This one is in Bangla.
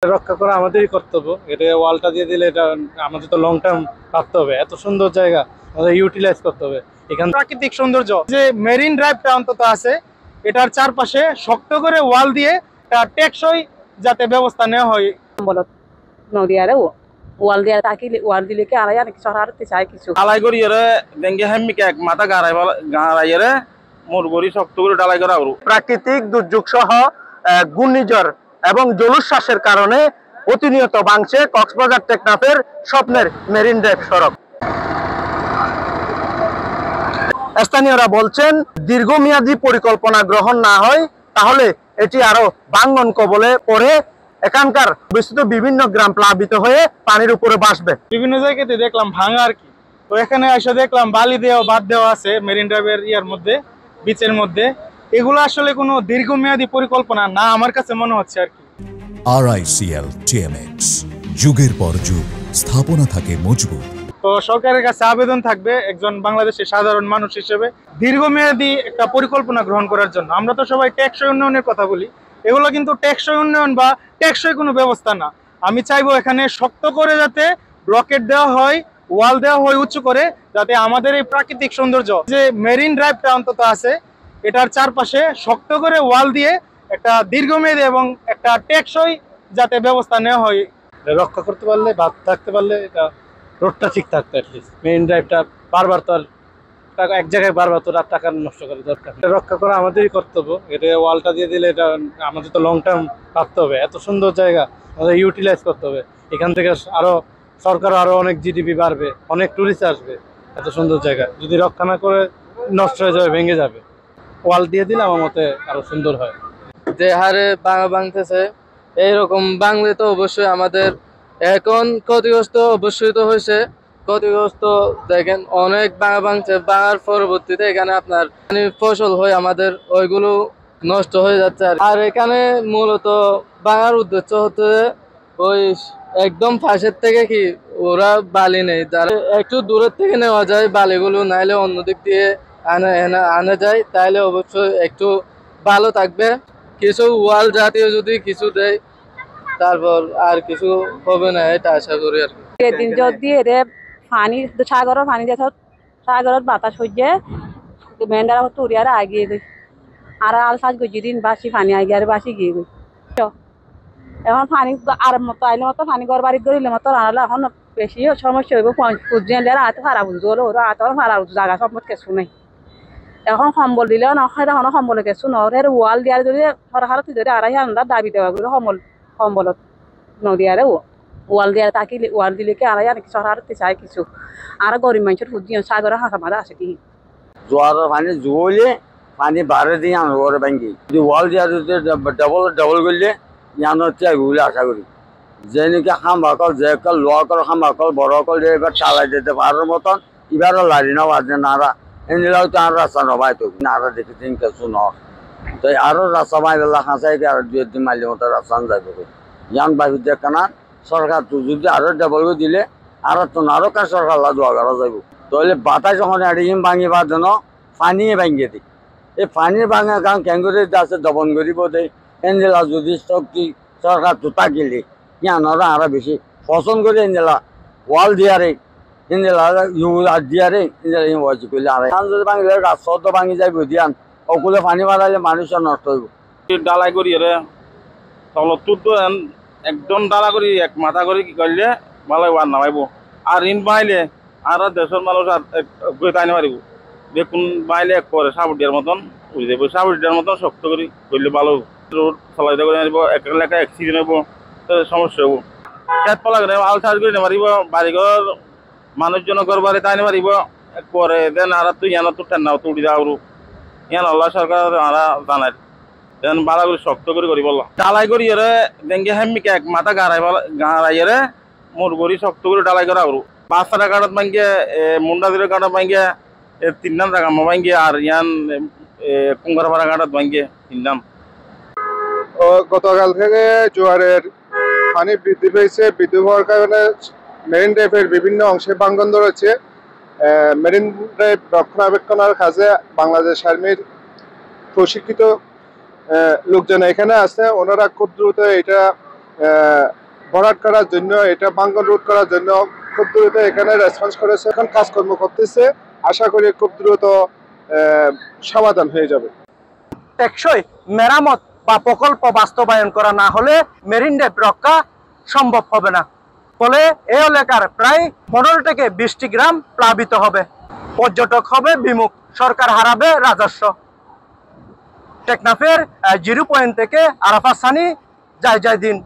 রক্ষা করা আমাদেরই কর্তব্য। এটা ওয়ালটা দিয়ে দিলে এটা আমাদের তো লং টার্ম ভাবতে হবে। এত সুন্দর জায়গা আমাদের ইউটিলাইজ করতে হবে। এখানে প্রাকৃতিক সৌন্দর্য যে মেরিন ড্রাইভটা অন্তত আছে, এটার চারপাশে শক্ত করে ওয়াল দিয়ে টেকসই যাতে ব্যবস্থা নেওয়া হয়। নদীয়ারে ওয়াল দিয়ে তাকি ওয়াল দিলে কি আলাই আর কিছু হারতে চাই কিছু আলাই করি এর দেঙ্গে হেমিকে এক মাথা গাড়াই এর মোরগরি শক্ত করে ডালাই করা হলো। প্রাকৃতিক দুর্যোগ সহ ঘূর্ণিঝড় এবং জলোচ্ছ্বাসের কারণে প্রতিনিয়ত ভাঙছে কক্সবাজার টেকনাফের স্বপ্নের মেরিন ড্রাইভ সড়ক। স্থানীয়রা বলছেন দীর্ঘমেয়াদী পরিকল্পনা গ্রহণ না হয় তাহলে এটি আরো ভাঙন কবলে পড়ে এখানকার বিস্তৃত বিভিন্ন গ্রাম প্লাবিত হয়ে পানির উপরে ভাসবে। বিভিন্ন জায়গাতে দেখলাম ভাঙা আর কি, তো এখানে এসে দেখলাম বালি দেওয়া বাদ দেওয়া আছে মেরিন ড্রাইভের ইয়ার মধ্যে, বিচের মধ্যে। এগুলো আসলে কোনো দীর্ঘমেয়াদী পরিকল্পনা না আমার কাছে মনে হচ্ছে আর কি। RICL TMX, যুগের পর যুগ স্থাপনা থাকে মজবুত। তো সরকারের কাছে আবেদন থাকবে একজন বাংলাদেশের সাধারণ মানুষ হিসেবে দীর্ঘমেয়াদী একটা পরিকল্পনা গ্রহণ করার জন্য। আমরা তো সবাই টেকসই উন্নয়নের কথা বলি, এগুলো কিন্তু টেকসই উন্নয়ন বা টেকসই কোনো ব্যবস্থা না। আমি চাইবো এখানে শক্ত করে যাতে ব্লকেট দেওয়া হয়, ওয়াল দেওয়া হয় উঁচু করে, যাতে আমাদের এই প্রাকৃতিক সৌন্দর্য যে মেরিন ড্রাইভটা অন্তত আছে, এটার চারপাশে শক্ত করে ওয়াল দিয়ে একটা দীর্ঘমেয়াদী এবং একটা টেকসই যাতে ব্যবস্থা নেওয়া হয়। রক্ষা করতে পারলে বা থাকতে পারলে এটা রোডটা ঠিক থাকতো। অ্যাটলিস্ট মেইন ড্রাইভটা বারবার তো আর এক জায়গায় বারবার তো টাকা নষ্ট করার দরকার। এটা রক্ষা করা আমাদেরই কর্তব্য। এটা ওয়ালটা দিয়ে দিলে এটা আমাদের তো লং টার্ম ভাবতে হবে। এত সুন্দর জায়গা আমাদের ইউটিলাইজ করতে হবে। এখান থেকে আরো সরকার আরো অনেক জিডিপি বাড়বে, অনেক টুরিস্ট আসবে। এত সুন্দর জায়গা যদি রক্ষা না করে নষ্ট হয়ে যাবে, ভেঙে যাবে। ওয়াল দিয়ে দিলে আমার মতে আরো সুন্দর হয়। যে হারে ভাঙতেছে এইরকম বাংলে তো অবশ্যই আমাদের এখন ক্ষতিগ্রস্ত অবশ্যই তো হয়েছে। ক্ষতিগ্রস্ত দেখেন অনেক ভাঙছে, ভাঙার পরবর্তীতে এখানে আপনার ফসল হয় আমাদের ওইগুলো নষ্ট হয়ে যাচ্ছে। আর এখানে মূলত ভাঙার উদ্দেশ্য হচ্ছে ওই একদম পাশের থেকে কি ওরা বালি নেই, যারা একটু দূরের থেকে নেওয়া যায় বালিগুলো, নাইলে অন্যদিক দিয়ে আনা যায়, তাইলে অবশ্যই একটু ভালো থাকবে। কিছু ওয়াল জাতীয় যদি কিছু দেয় তারপর আর কিছু হবে না, এটা আশা করি আর কি। এদিন যদি এর পানি সাগরের পানি দিয়ে সাগরের বাতাস হইয়ে মেন্ডারা তুরিয়ার আগিয়ে গই আর আল সাজ গই দিন বাসি পানি আগে আর বাসি গিয়ে গই। এখন পানি আর মতো আইলে মতো পানি ঘর বাড়ি গড়িলে মতো রান্নালে এখন বেশি সমস্যা হইব। পুজিলে হাতে ফারা বুঝতে হলো ওরা হাতে ফারা জায়গা সব মত কিছু নেই। এখন সম্বল দিলেও নয়, তখন সম্বলে কিছু নয়। ওয়াল দিয়ার যদি সরকার যদি আড়াই আমরা দাবি দেওয়া গুলো সম্বলত নদীয়ারে ওয়াল দিয়ে তাকি ওয়াল দিলে কি আড়াই আর কিছু হারতে চাই কিছু আর গরিব মানুষের ফুট দিয়ে সাগরের হাঁকা মারা আছে কি জোয়ারের পানি জুগলে পানি বাড়ে দিয়ে আনবার ব্যাঙ্গি যদি ওয়াল দিয়া যদি ডবল করলে ইয়ানোর ত্যাগগুলি আশা করি যে নাকি খাম্বাকল যে লোয়া কল খাম্বাকল বড় কল যে এবার চালাই যেতে পারার মতন এবারও লাড়ি নাও আছে নারা এনিলাও তো আর রাস্তা নবাই তো নারা দেখেছি কিছু ন তো আরও রাস্তা মাইলা খাঁচাই আর দুই দিন মাইলে মতো রাস্তা যাবে ইয়ান বাহির দেখা না। সরকার তো যদি আরো ডবল দিলে আর তো আরো কাজ সরকার দোয়া করা যাব। তাহলে বাতাস যখন এডিম ভাঙিবার জন্য পানিয়ে ভাঙিয়ে দিই। এই পানির ভাঙা কারণ ক্যাঙ্গুরি আছে দমন করিব দেয় এনজেলা যদি শক্তি সরকার তো তাকিলে ইয়ানরা আরো বেশি পছন্দ করে এনজেলা ওয়াল দিয়ারে এনজেলা দিয়ারে এনজেলা ওয়াজি করলে আর যদি ভাঙলে রাস্তা তো ভাঙি যাইব দিয়ান ওগুলো পানি বাড়াইলে মানুষের নষ্ট হইব। ডালাই করি তলত তো একদম ডালা করি এক মাথা করে কি করলে ভালো ওয়ার নামাইব। আর ঋণ পাইলে আর দেশের মানুষ আর টাইনে মারিব। দেখুন পাইলে এক করে সাবুডিয়ার মতন উড়ে যাবো, সাবুডিয়ার মতন শক্ত করে করলে ভালো। রোড চলাইতে করে মারিব, একটা লেখা অ্যাক্সিডেন্ট হবো, সমস্যা হবো। খেত পলা করে আল সাজ করে মারিব, বাড়িঘর মানুষজন ঘর বাড়ি টাইনে মারিব পরে দেন আর তুই ইয়ানো তো টেন্নাও তো উড়ি যাও ইয়ান আল্লাহ সরকার আরা জানাই দেন বালা করে শক্ত করে করি বললাম ডালাই করি এরে দেঙ্গে হেমিকে এক মাথা গাড়াই এরে মোরগরি শক্ত করে ডালাই করা হলো। 5 টাকা কাটাত ভাঙ্গে মুন্ডা দিলে কাটাত ভাঙ্গে 3 নাম টাকা ভাঙ্গে আর ইয়ান কুঙ্গারপাড়া কাটাত ভাঙ্গে 3 নাম। গতকাল থেকে জোয়ারের পানি বৃদ্ধি পেয়েছে। বৃদ্ধি হওয়ার কারণে মেরিন ড্রাইভের বিভিন্ন অংশে ভাঙ্গন ধরেছে। মেরিন ড্রাইভ রক্ষণাবেক্ষণের কাজে বাংলাদেশ আর্মির প্রশিক্ষিত লোকজন এখানে আছে। ওনারা খুব দ্রুত এটা ভরাট করার জন্য, এটা ভাঙ্গন রোধ করার জন্য খুব দ্রুত এখানে রেসপন্স করেছে, এখন কাজকর্ম করতেছে। আশা করি খুব দ্রুত সমাধান হয়ে যাবে। টেকসই মেরামত বা প্রকল্প বাস্তবায়ন করা না হলে মেরিন ড্রাইভ রক্ষা সম্ভব হবে না। ফলে এই এলাকার প্রায় 15 থেকে 20টি গ্রাম প্লাবিত হবে, পর্যটক হবে বিমুখ, সরকার হারাবে রাজস্ব। টেকনাফের 0 পয়েন্ট থেকে আরাফাত সানি, জয় জয় দিন।